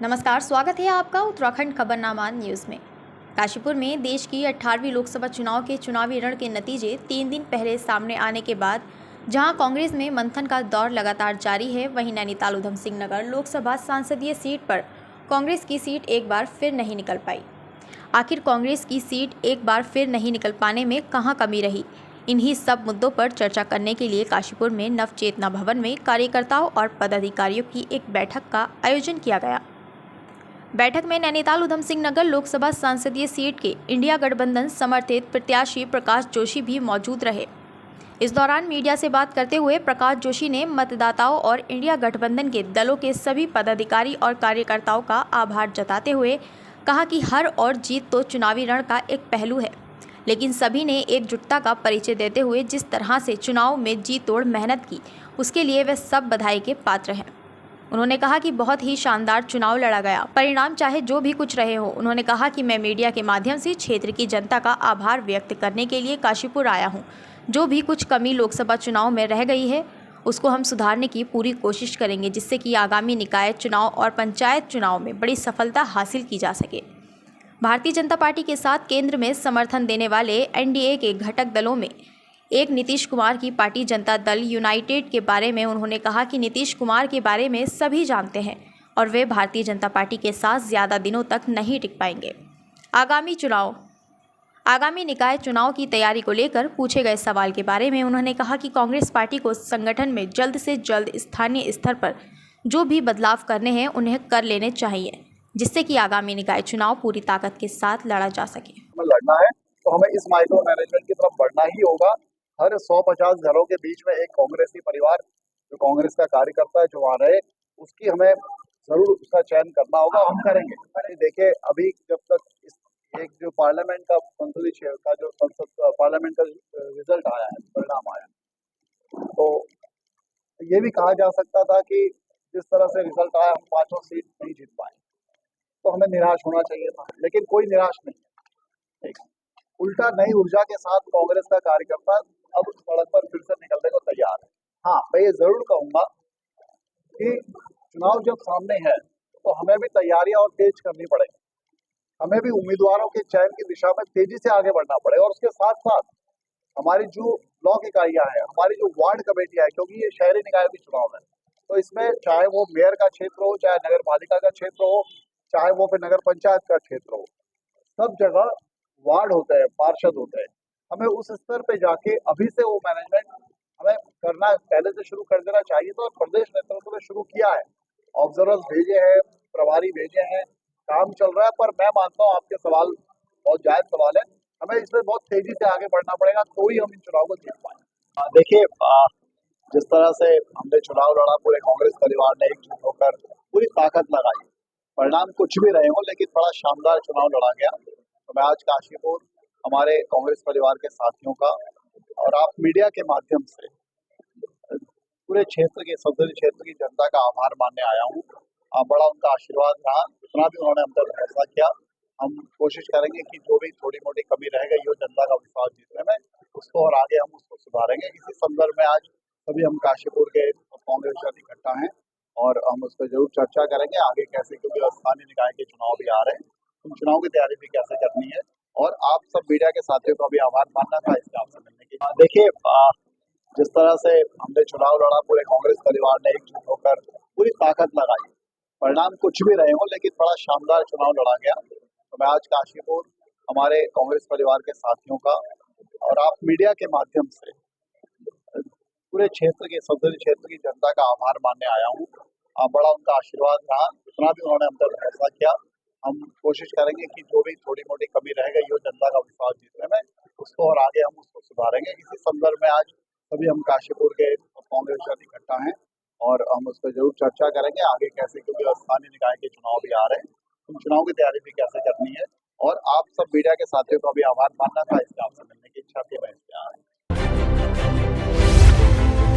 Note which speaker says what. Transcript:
Speaker 1: नमस्कार, स्वागत है आपका उत्तराखंड खबरनामा न्यूज़ में। काशीपुर में देश की 18वीं लोकसभा चुनाव के चुनावी रण के नतीजे 3 दिन पहले सामने आने के बाद जहां कांग्रेस में मंथन का दौर लगातार जारी है, वहीं नैनीताल उधम सिंह नगर लोकसभा संसदीय सीट पर कांग्रेस की सीट एक बार फिर नहीं निकल पाई। आखिर कांग्रेस की सीट एक बार फिर नहीं निकल पाने में कहां कमी रही, इन्हीं सब मुद्दों पर चर्चा करने के लिए काशीपुर में नवचेतना भवन में कार्यकर्ताओं और पदाधिकारियों की एक बैठक का आयोजन किया गया। बैठक में नैनीताल उधम सिंह नगर लोकसभा संसदीय सीट के इंडिया गठबंधन समर्थित प्रत्याशी प्रकाश जोशी भी मौजूद रहे। इस दौरान मीडिया से बात करते हुए प्रकाश जोशी ने मतदाताओं और इंडिया गठबंधन के दलों के सभी पदाधिकारी और कार्यकर्ताओं का आभार जताते हुए कहा कि हार और जीत तो चुनावी रण का एक पहलू है, लेकिन सभी ने एकजुटता का परिचय देते हुए जिस तरह से चुनाव में जी तोड़ मेहनत की, उसके लिए वे सब बधाई के पात्र हैं। उन्होंने कहा कि बहुत ही शानदार चुनाव लड़ा गया, परिणाम चाहे जो भी कुछ रहे हो। उन्होंने कहा कि मैं मीडिया के माध्यम से क्षेत्र की जनता का आभार व्यक्त करने के लिए काशीपुर आया हूं। जो भी कुछ कमी लोकसभा चुनाव में रह गई है, उसको हम सुधारने की पूरी कोशिश करेंगे, जिससे कि आगामी निकाय चुनाव और पंचायत चुनाव में बड़ी सफलता हासिल की जा सके। भारतीय जनता पार्टी के साथ केंद्र में समर्थन देने वाले एनडीए के घटक दलों में एक नीतीश कुमार की पार्टी जनता दल यूनाइटेड के बारे में उन्होंने कहा कि नीतीश कुमार के बारे में सभी जानते हैं और वे भारतीय जनता पार्टी के साथ ज़्यादा दिनों तक नहीं टिक पाएंगे। आगामी निकाय चुनाव की तैयारी को लेकर पूछे गए सवाल के बारे में उन्होंने कहा कि कांग्रेस पार्टी को संगठन में जल्द से जल्द स्थानीय स्तर पर जो भी बदलाव करने हैं उन्हें कर लेने चाहिए, जिससे कि आगामी निकाय चुनाव पूरी ताकत के साथ लड़ा जा सके।
Speaker 2: लड़ना है तो हमें इस माइक्रो मैनेजमेंट की तरफ बढ़ना ही होगा। हर 150 घरों के बीच में एक कांग्रेसी परिवार जो कांग्रेस का कार्यकर्ता है जो वहाँ रहे, उसकी हमें जरूर उसका चयन करना होगा। हम करेंगे। देखिए, अभी जब तक एक जो पार्लियामेंट का संसदीय का जो पार्लियामेंट का रिजल्ट आया है, परिणाम आया, तो ये भी कहा जा सकता था कि जिस तरह से रिजल्ट आया हम 5 सीट नहीं जीत पाए, तो हमें निराश होना चाहिए था, लेकिन कोई निराश नहीं। उल्टा नई ऊर्जा के साथ कांग्रेस का कार्यकर्ता अब सड़क पर फिर से निकलने को तैयार है। हाँ, मैं ये जरूर कहूंगा कि चुनाव जब सामने है तो हमें भी तैयारियां और तेज करनी पड़ेगी। हमें भी उम्मीदवारों के चयन की दिशा में तेजी से आगे बढ़ना पड़ेगा, और उसके साथ साथ हमारी जो ब्लॉक इकाइयां हैं, हमारी जो वार्ड कमेटियां हैं, क्योंकि ये शहरी निकाय की चुनाव है, तो इसमें चाहे वो मेयर का क्षेत्र हो, चाहे नगर पालिका का क्षेत्र हो, चाहे वो फिर नगर पंचायत का क्षेत्र हो, सब जगह वार्ड होते हैं, पार्षद होते हैं। हमें उस स्तर पे जाके अभी से वो मैनेजमेंट हमें करना, पहले से शुरू कर देना चाहिए। तो प्रदेश नेतृत्व ने शुरू किया है, ऑब्जर्वर्स भेजे हैं, प्रभारी भेजे हैं, काम चल रहा है। पर मैं मानता हूँ आपके सवाल बहुत जायज सवाल है, हमें इसमें बहुत तेजी से आगे बढ़ना पड़ेगा, तो ही हम इन चुनाव को जीत पाए। देखिए, जिस तरह से हमने चुनाव लड़ा, पूरे कांग्रेस परिवार ने एकजुट होकर पूरी ताकत लगाई, परिणाम कुछ भी रहे हो, लेकिन बड़ा शानदार चुनाव लड़ा गया। तो मैं आज काशीपुर हमारे कांग्रेस परिवार के साथियों का और आप मीडिया के माध्यम से पूरे क्षेत्र के संसदीय क्षेत्र की जनता का आभार मानने आया हूँ। बड़ा उनका आशीर्वाद रहा, जितना भी उन्होंने हम पर फैसला किया, हम कोशिश करेंगे कि जो भी थोड़ी मोटी कमी रह गई हो जनता का विश्वास जीतने में, उसको और आगे हम उसको सुधारेंगे। इसी संदर्भ में आज सभी हम काशीपुर के कांग्रेस इकट्ठा हैं और हम उस पर जरूर चर्चा करेंगे आगे कैसे, क्योंकि स्थानीय निकाय के चुनाव भी आ रहे हैं, उन चुनाव की तैयारी भी कैसे करनी है। और आप सब मीडिया के साथियों का भी आभार मानना था इसके आपसे मिलने की। देखिए, जिस तरह से हमने चुनाव लड़ा, पूरे कांग्रेस परिवार ने एकजुट होकर पूरी ताकत लगाई, परिणाम कुछ भी रहे हो, लेकिन बड़ा शानदार चुनाव लड़ा गया। तो मैं आज काशीपुर हमारे कांग्रेस परिवार के साथियों का और आप मीडिया के माध्यम से पूरे क्षेत्र के संसदीय क्षेत्र की जनता का आभार मानने आया हूँ। बड़ा उनका आशीर्वाद रहा, जितना भी उन्होंने हम पर फैसला किया, हम कोशिश करेंगे कि जो भी थोड़ी मोटी कमी रह गई हो जनता का विश्वास जीतने में, उसको और आगे हम उसको सुधारेंगे। इसी संदर्भ में आज सभी हम काशीपुर के कांग्रेस इकट्ठा हैं और हम उस पर जरूर चर्चा करेंगे आगे कैसे, क्योंकि स्थानीय निकाय के चुनाव भी आ रहे हैं, उन चुनाव की तैयारी भी कैसे करनी है। और आप सब मीडिया के साथियों का भी आभार मानना था इसके आपसे मिलने की इच्छा थी, मैं इसके आया।